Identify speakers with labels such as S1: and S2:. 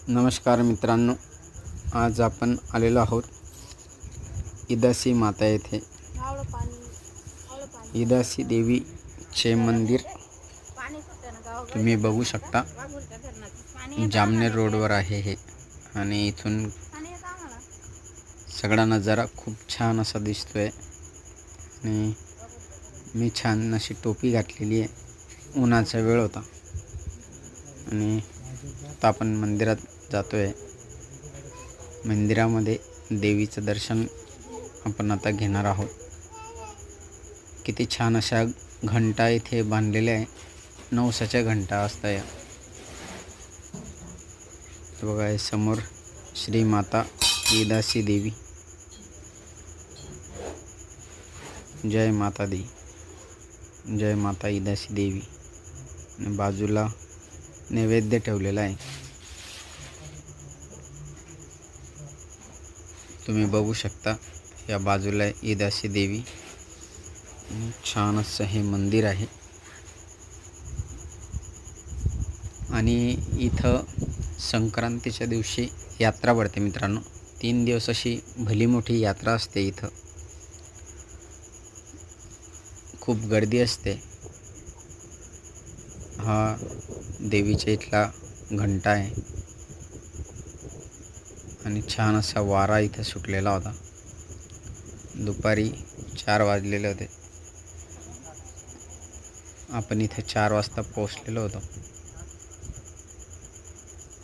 S1: नमस्कार मित्रांनो, आज आपण आलेलो आहोत इदासी माता येथे। इदासी देवीचे मंदिर तुम्ही बघू शकता। जामनेर रोडवर आहे हे आणि इथून सगळा नजारा खूप छान असा दिसतोय। आणि मी छान अशी टोपी घातलेली आहे, उन्हाचा वेळ होता आणि आता आपण मंदिरात जातोय। मंदिरामध्ये देवीचं दर्शन आपण आता घेणार आहोत। किती छान अशा घंटा इथे बांधलेल्या आहे, नवसाच्या घंटा असतात या। बघा समोर श्री माता इदासी देवी। जय माता दी, जय माता इदासी देवी। आणि बाजूला नैवेद्य ठेवलेला आहे, तुम्ही बघू शकता। या बाजूला इदासी देवी, छान असं हे मंदिर आहे। आणि इथं संक्रांतीच्या दिवशी यात्रा भरते मित्रांनो। 3 दिवस अशी भली मोठी यात्रा असते। इथं खूप गर्दी असते। हा देवीच्या इथला घंटा आहे आणि छान असा वारा इथं सुटलेला होता। दुपारी 4 वाजलेले होते, आपण इथे 4 वाजता पोहोचलेलो होतो।